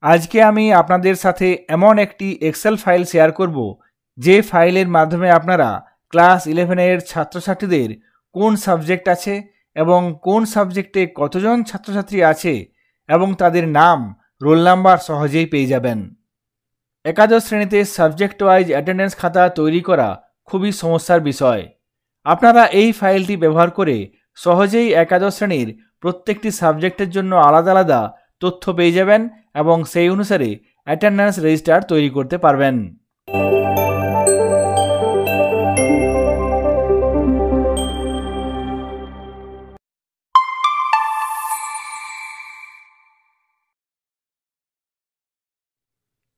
আজকে আমি আপনাদের সাথে এমন একটি এক্সেল ফাইল শেয়ার করব যে ফাইলের মাধ্যমে আপনারা ক্লাস 11 এর ছাত্রছাত্রীদের কোন সাবজেক্ট আছে এবং কোন সাবজেক্টে কতজন ছাত্রছাত্রী আছে এবং তাদের নাম রোল নাম্বার সহজেই পেয়ে যাবেন। একাদশ শ্রেণীতে সাবজেক্ট ওয়াইজ অ্যাটেন্ডেন্স খাতা তৈরি করা খুবই সমস্যার বিষয়। আপনারা এই ফাইলটি ব্যবহার করে সহজেই একাদশ শ্রেণীর প্রত্যেকটি সাবজেক্টের জন্য আলাদা আলাদা তথ্য পেয়ে যাবেন এবং সেই অনুসারে অ্যাটেন্ডেন্স রেজিস্টার তৈরি করতে পারবেন।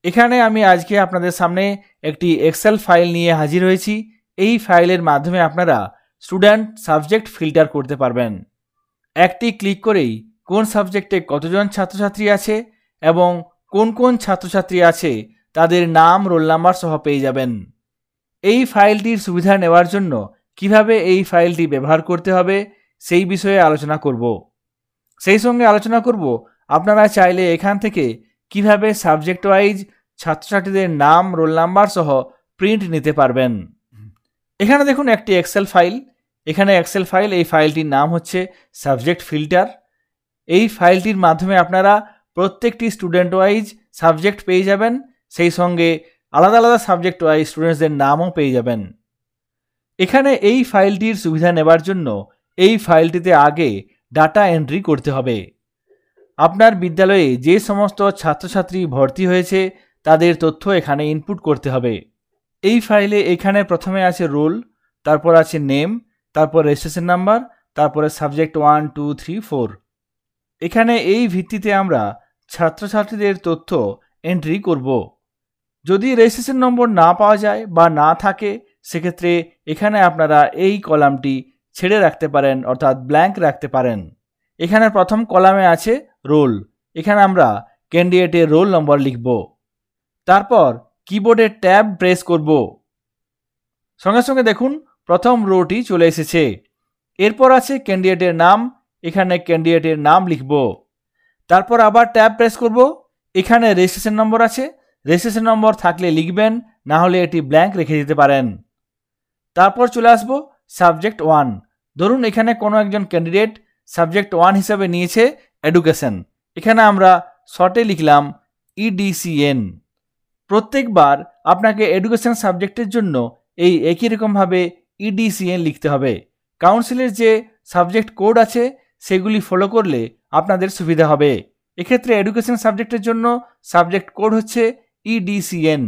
এখানে আমি আজকে আপনাদের সামনে একটি এক্সেল ফাইল নিয়ে হাজির হয়েছি। এই ফাইলের মাধ্যমে আপনারা স্টুডেন্ট সাবজেক্ট ফিল্টার করতে পারবেন। একটি ক্লিক করেই কোন সাবজেক্টে কতজন ছাত্রছাত্রী আছে এবং কোন কোন ছাত্রছাত্রী আছে তাদের নাম রোল নাম্বার সহ পেয়ে যাবেন। এই ফাইলটির সুবিধা নেওয়ার জন্য কিভাবে এই ফাইলটি ব্যবহার করতে হবে সেই বিষয়ে আলোচনা করব। সেই সঙ্গে আলোচনা করব আপনারা চাইলে এখান থেকে কিভাবে সাবজেক্ট ওয়াইজ ছাত্রছাত্রীদের নাম রোল নাম্বার সহ প্রিন্ট নিতে পারবেন। এখানে দেখুন একটি এক্সেল ফাইল। এখানে এক্সেল ফাইল, এই ফাইলটির নাম হচ্ছে সাবজেক্ট ফিল্টার। এই ফাইলটির মাধ্যমে আপনারা প্রত্যেকটি স্টুডেন্ট ওয়াইজ সাবজেক্ট পেয়ে যাবেন, সেই সঙ্গে আলাদা আলাদা সাবজেক্ট ওয়াইজ স্টুডেন্টসদের নামও পেয়ে যাবেন। এখানে এই ফাইলটির সুবিধা নেবার জন্য এই ফাইলটিতে আগে ডাটা এন্ট্রি করতে হবে। আপনার বিদ্যালয়ে যে সমস্ত ছাত্রছাত্রী ভর্তি হয়েছে তাদের তথ্য এখানে ইনপুট করতে হবে। এই ফাইলে এখানে প্রথমে আছে রোল, তারপর আছে নেম, তারপর রেজিস্ট্রেশন নাম্বার, তারপরে সাবজেক্ট 1, 2, 3, 4। এখানে এই ভিত্তিতে আমরা ছাত্রছাত্রীদের তথ্য এন্ট্রি করব। যদি রেজিস্ট্রেশন নম্বর না পাওয়া যায় বা না থাকে সেক্ষেত্রে এখানে আপনারা এই কলামটি ছেড়ে রাখতে পারেন, অর্থাৎ ব্ল্যাঙ্ক রাখতে পারেন। এখানে প্রথম কলামে আছে রোল, এখানে আমরা ক্যান্ডিডেটের রোল নম্বর লিখব। তারপর কিবোর্ডের ট্যাব প্রেস করব। সঙ্গে সঙ্গে দেখুন প্রথম রোটি চলে এসেছে। এরপর আছে ক্যান্ডিডেটের নাম, এখানে ক্যান্ডিডেটের নাম লিখব। তারপর আবার ট্যাব প্রেস করব। এখানে রেজিস্ট্রেশন নম্বর আছে, রেজিস্ট্রেশন নম্বর থাকলে লিখবেন, না হলে এটি ব্ল্যাঙ্ক রেখে দিতে পারেন। তারপর চলে আসব সাবজেক্ট 1। ধরুন এখানে কোনো একজন ক্যান্ডিডেট সাবজেক্ট 1 হিসাবে নিয়েছে এডুকেশন, এখানে আমরা শর্টে লিখলাম EDCN। প্রত্যেকবার আপনাকে এডুকেশন সাবজেক্টের জন্য এই একই রকমভাবে EDCN লিখতে হবে। কাউন্সিলের যে সাবজেক্ট কোড আছে সেগুলি ফলো করলে আপনাদের সুবিধা হবে। এক্ষেত্রে এডুকেশন সাবজেক্টের জন্য সাবজেক্ট কোড হচ্ছে EDCN।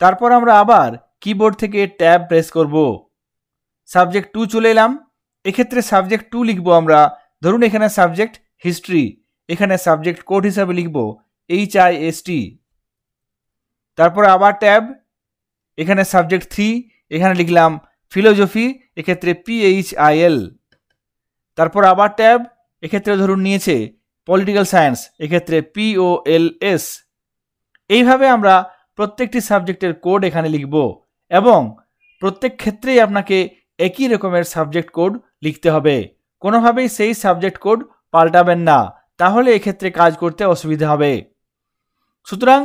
তারপর আমরা আবার কিবোর্ড থেকে ট্যাব প্রেস করব। সাবজেক্ট 2 চলে এলাম। এক্ষেত্রে সাবজেক্ট 2 লিখব আমরা। ধরুন এখানে সাবজেক্ট হিস্ট্রি, এখানে সাবজেক্ট কোড হিসাবে লিখব HIST। তারপর আবার ট্যাব, এখানে সাবজেক্ট 3, এখানে লিখলাম ফিলোজফি, এক্ষেত্রে PHIL। তারপর আবার ট্যাব, এক্ষেত্রে ধরুন নিয়েছে পলিটিক্যাল সায়েন্স, এক্ষেত্রে POLS। এইভাবে আমরা প্রত্যেকটি সাবজেক্টের কোড এখানে লিখব এবং প্রত্যেক ক্ষেত্রেই আপনাকে একই রকমের সাবজেক্ট কোড লিখতে হবে। কোনোভাবেই সেই সাবজেক্ট কোড পাল্টাবেন না, তাহলে এক্ষেত্রে কাজ করতে অসুবিধা হবে। সুতরাং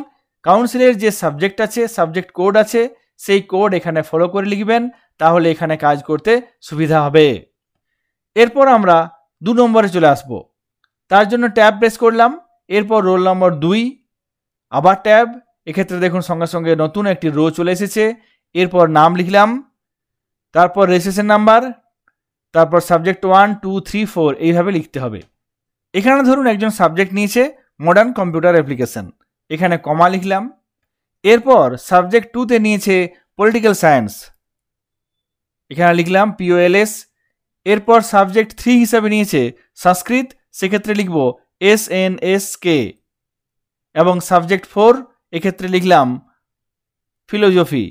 কাউন্সিলের যে সাবজেক্ট আছে, সাবজেক্ট কোড আছে, সেই কোড এখানে ফলো করে লিখবেন, তাহলে এখানে কাজ করতে সুবিধা হবে। এরপর আমরা 2 নম্বরে চলে আসব। তার জন্য ট্যাব প্রেস করলাম। এরপর রোল নম্বর 2, আবার ট্যাব, এক্ষেত্রে দেখুন সঙ্গে সঙ্গে নতুন একটি রো চলে এসেছে। এরপর নাম লিখলাম, তারপর রেজিস্ট্রেশন নাম্বার, তারপর সাবজেক্ট 1, 2, 3, 4 এইভাবে লিখতে হবে। এখানে ধরুন একজন সাবজেক্ট নিয়েছে মডার্ন কম্পিউটার অ্যাপ্লিকেশন, এখানে কমা লিখলাম। এরপর সাবজেক্ট 2তে নিয়েছে পলিটিক্যাল সায়েন্স, এখানে লিখলাম POLS। এরপর সাবজেক্ট 3 হিসাবে নিয়েছে সংস্কৃত, সেক্ষেত্রে লিখব SNSK। এবং সাবজেক্ট 4 এক্ষেত্রে লিখলাম ফিলোজফি।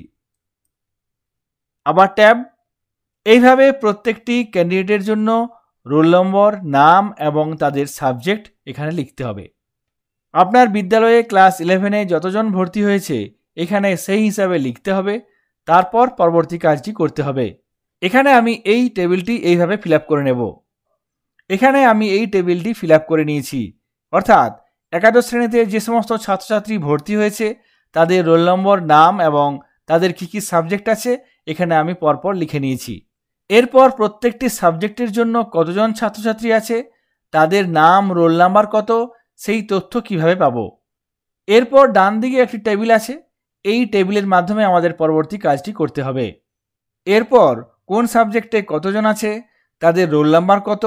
আবার ট্যাব। এইভাবে প্রত্যেকটি ক্যান্ডিডেটের জন্য রোল নম্বর, নাম এবং তাদের সাবজেক্ট এখানে লিখতে হবে। আপনার বিদ্যালয়ে ক্লাস 11-এ যতজন ভর্তি হয়েছে এখানে সেই হিসাবে লিখতে হবে। তারপর পরবর্তী কাজটি করতে হবে। এখানে আমি এই টেবিলটি এইভাবে ফিল আপ করে নেব। এখানে আমি এই টেবিলটি ফিল আপ করে নিয়েছি, অর্থাৎ একাদশ শ্রেণীতে যে সমস্ত ছাত্রছাত্রী ভর্তি হয়েছে তাদের রোল নম্বর, নাম এবং তাদের কী কী সাবজেক্ট আছে এখানে আমি পরপর লিখে নিয়েছি। এরপর প্রত্যেকটি সাবজেক্টের জন্য কতজন ছাত্রছাত্রী আছে, তাদের নাম, রোল নাম্বার কত, সেই তথ্য কিভাবে পাবো। এরপর ডান দিকে একটি টেবিল আছে, এই টেবিলের মাধ্যমে আমাদের পরবর্তী কাজটি করতে হবে। এরপর কোন সাবজেক্টে কতজন আছে, তাদের রোল নাম্বার কত,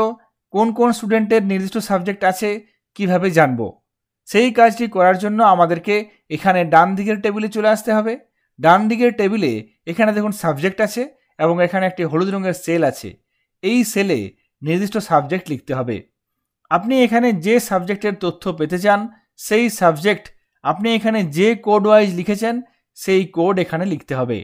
কোন কোন স্টুডেন্টের নির্দিষ্ট সাবজেক্ট আছে কিভাবে জানবো, সেই কাজটি করার জন্য আমাদেরকে এখানে ডান দিকের টেবিলে চলে আসতে হবে। ডান দিকের টেবিলে এখানে দেখুন সাবজেক্ট আছে এবং এখানে একটি হলুদ রঙের সেল আছে। এই সেলে নির্দিষ্ট সাবজেক্ট লিখতে হবে। আপনি এখানে যে সাবজেক্টের তথ্য পেতে চান সেই সাবজেক্ট আপনি এখানে যে কোড ওয়াইজ লিখেছেন সেই কোড এখানে লিখতে হবে।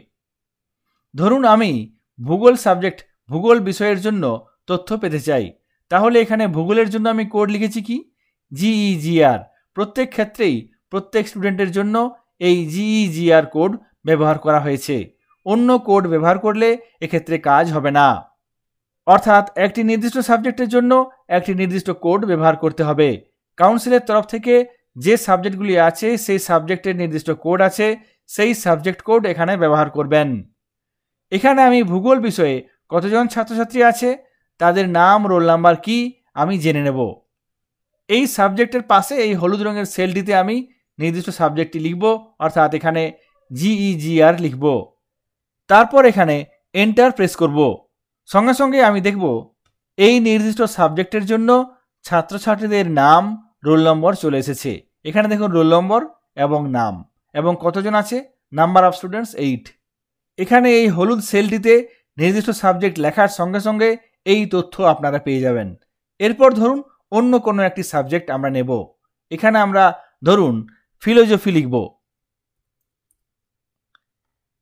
ধরুন আমি ভূগোল সাবজেক্ট, ভূগোল বিষয়ের জন্য তথ্য পেতে চাই, তাহলে এখানে ভূগোলের জন্য আমি কোড লিখেছি কি GEGR। প্রত্যেক ক্ষেত্রেই প্রত্যেক স্টুডেন্টের জন্য এই GEGR কোড ব্যবহার করা হয়েছে। অন্য কোড ব্যবহার করলে এক্ষেত্রে কাজ হবে না। অর্থাৎ একটি নির্দিষ্ট সাবজেক্টের জন্য একটি নির্দিষ্ট কোড ব্যবহার করতে হবে। কাউন্সিলের তরফ থেকে যে সাবজেক্টগুলি আছে সেই সাবজেক্টের নির্দিষ্ট কোড আছে, সেই সাবজেক্ট কোড এখানে ব্যবহার করবেন। এখানে আমি ভূগোল বিষয়ে কতজন ছাত্রছাত্রী আছে, তাদের নাম, রোল নাম্বার কি আমি জেনে নেব। এই সাবজেক্টের পাশে এই হলুদ রঙের সেলটিতে আমি নির্দিষ্ট সাবজেক্টটি লিখব, অর্থাৎ এখানে GEGR লিখব। তারপর এখানে এন্টার প্রেস করব। সঙ্গে সঙ্গে আমি দেখব এই নির্দিষ্ট সাবজেক্টের জন্য ছাত্রছাত্রীদের নাম, রোল নম্বর চলে এসেছে। এখানে দেখুন রোল নম্বর এবং নাম এবং কতজন আছে, নাম্বার অফ স্টুডেন্টস 8। এখানে এই হলুদ সেলটিতে নির্দিষ্ট সাবজেক্ট লেখার সঙ্গে সঙ্গে এই তথ্য আপনারা পেয়ে যাবেন। এরপর ধরুন অন্য কোনো একটি সাবজেক্ট আমরা নেব। এখানে আমরা ধরুন ফিলোজফি লিখব।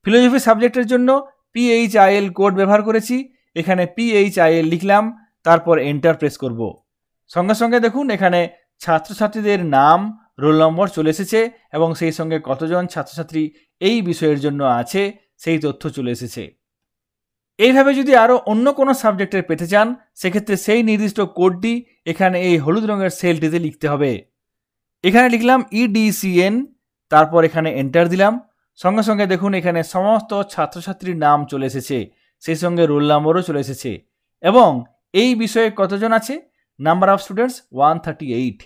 ফিলোজফি সাবজেক্টের জন্য PHIL কোড ব্যবহার করেছি। এখানে PHIL লিখলাম, তারপর এন্টার প্রেস করব। সঙ্গে সঙ্গে দেখুন এখানে ছাত্রছাত্রীদের নাম, রোল নম্বর চলে এসেছে এবং সেই সঙ্গে কতজন ছাত্রছাত্রী এই বিষয়ের জন্য আছে সেই তথ্য চলে এসেছে। এইভাবে যদি আরও অন্য কোনো সাবজেক্টের পেতে চান সেক্ষেত্রে সেই নির্দিষ্ট কোডটি এখানে এই হলুদ রঙের সেলটিতে লিখতে হবে। এখানে লিখলাম EDCN, তারপর এখানে এন্টার দিলাম। সঙ্গে সঙ্গে দেখুন এখানে সমস্ত ছাত্রছাত্রীর নাম চলে এসেছে, সেই সঙ্গে রোল নম্বরও চলে এসেছে এবং এই বিষয়ে কতজন আছে, নাম্বার অফ স্টুডেন্টস 138।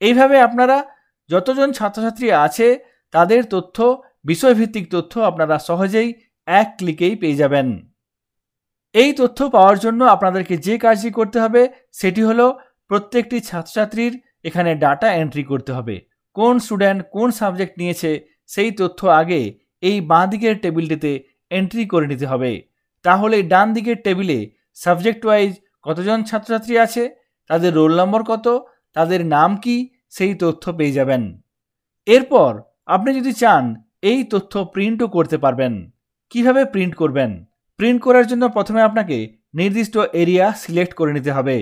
এইভাবে আপনারা যতজন ছাত্রছাত্রী আছে তাদের তথ্য, বিষয়ভিত্তিক তথ্য আপনারা সহজেই এক ক্লিকেই পেয়ে যাবেন। এই তথ্য পাওয়ার জন্য আপনাদেরকে যে কাজটি করতে হবে সেটি হলো প্রত্যেকটি ছাত্রছাত্রীর এখানে ডাটা এন্ট্রি করতে হবে। কোন স্টুডেন্ট কোন সাবজেক্ট নিয়েছে সেই তথ্য আগে এই বাঁ দিকের টেবিলটিতে এন্ট্রি করে নিতে হবে। তাহলে ডান দিকের টেবিলে সাবজেক্ট ওয়াইজ কতজন ছাত্রছাত্রী আছে, তাদের রোল নম্বর কত, তাদের নাম কি সেই তথ্য পেয়ে যাবেন। এরপর আপনি যদি চান এই তথ্য প্রিন্টও করতে পারবেন। কিভাবে প্রিন্ট করবেন? প্রিন্ট করার জন্য প্রথমে আপনাকে নির্দিষ্ট এরিয়া সিলেক্ট করে নিতে হবে।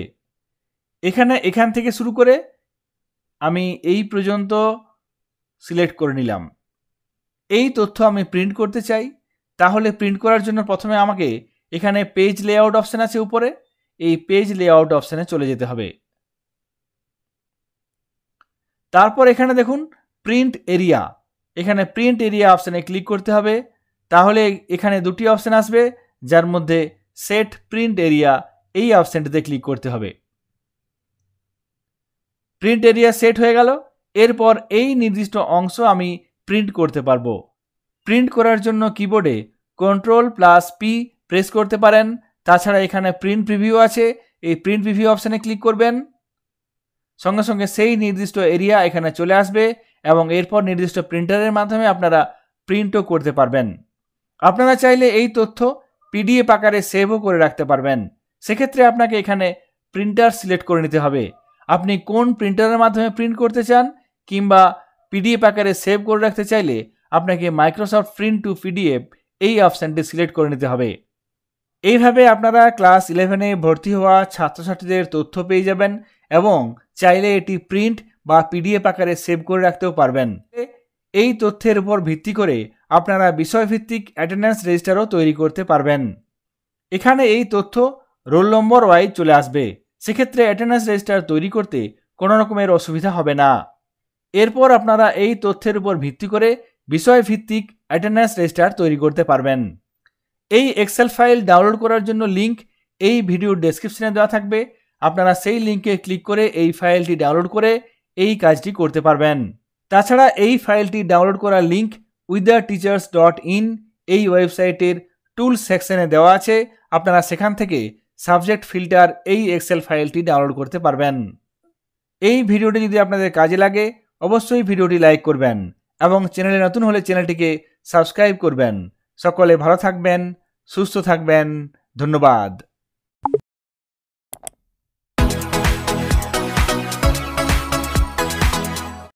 এখান থেকে শুরু করে আমি এই পর্যন্ত সিলেক্ট করে নিলাম। এই তথ্য আমি প্রিন্ট করতে চাই, তাহলে প্রিন্ট করার জন্য প্রথমে আমাকে এখানে পেজ লেআউট অপশন আছে উপরে, এই পেজ লেআউট অপশনে চলে যেতে হবে। তারপর এখানে দেখুন প্রিন্ট এরিয়া, এখানে প্রিন্ট এরিয়া অপশনে ক্লিক করতে হবে। তাহলে এখানে দুটি অপশন আসবে, যার মধ্যে সেট প্রিন্ট এরিয়া এই অপশনটিতে ক্লিক করতে হবে। প্রিন্ট এরিয়া সেট হয়ে গেল। এরপর এই নির্দিষ্ট অংশ আমি প্রিন্ট করতে পারবো। প্রিন্ট করার জন্য কিবোর্ডে Ctrl+P প্রেস করতে পারেন। তাছাড়া এখানে প্রিন্ট প্রিভিউ আছে, এই প্রিন্ট প্রিভিউ অপশনে ক্লিক করবেন। সঙ্গে সঙ্গে সেই নির্দিষ্ট এরিয়া এখানে চলে আসবে এবং এরপর নির্দিষ্ট প্রিন্টারের মাধ্যমে আপনারা প্রিন্টও করতে পারবেন। আপনারা চাইলে এই তথ্য PDF আকারে সেভও করে রাখতে পারবেন। সেক্ষেত্রে আপনাকে এখানে প্রিন্টার সিলেক্ট করে নিতে হবে। আপনি কোন প্রিন্টারের মাধ্যমে প্রিন্ট করতে চান কিংবা PDF আকারে সেভ করে রাখতে চাইলে আপনাকে মাইক্রোসফট প্রিন্ট টু PDF এই অপশানটি সিলেক্ট করে নিতে হবে। এইভাবে আপনারা ক্লাস 11-এ ভর্তি হওয়া ছাত্রছাত্রীদের তথ্য পেয়ে যাবেন এবং চাইলে এটি প্রিন্ট বা PDF আকারে সেভ করে রাখতেও পারবেন। এই তথ্যের উপর ভিত্তি করে আপনারা বিষয়ভিত্তিক অ্যাটেন্ডেন্স রেজিস্টারও তৈরি করতে পারবেন। এখানে এই তথ্য রোল নম্বর ওয়াইজ চলে আসবে। সেক্ষেত্রে অ্যাটেন্ডেন্স রেজিস্টার তৈরি করতে কোনো রকমের অসুবিধা হবে না। এরপর আপনারা এই তথ্যের উপর ভিত্তি করে বিষয়ভিত্তিক অ্যাটেন্ডেন্স রেজিস্টার তৈরি করতে পারবেন। এই এক্সেল ফাইল ডাউনলোড করার জন্য লিঙ্ক এই ভিডিওর ডেসক্রিপশনে দেওয়া থাকবে। আপনারা সেই লিঙ্কে ক্লিক করে এই ফাইলটি ডাউনলোড করে এই কাজটি করতে পারবেন। তাছাড়া এই ফাইলটি ডাউনলোড করার লিঙ্ক witherteachers.in এই ওয়েবসাইটের টুলস সেকশনে দেওয়া আছে। আপনারা সেখান থেকে সাবজেক্ট ফিল্টার এই এক্সেল ফাইলটি ডাউনলোড করতে পারবেন। এই ভিডিওটি যদি আপনাদের কাজে লাগে অবশ্যই ভিডিওটি লাইক করবেন এবং চ্যানেলে নতুন হলে চ্যানেলটিকে সাবস্ক্রাইব করবেন। সকলে ভালো থাকবেন, সুস্থ থাকবেন। ধন্যবাদ।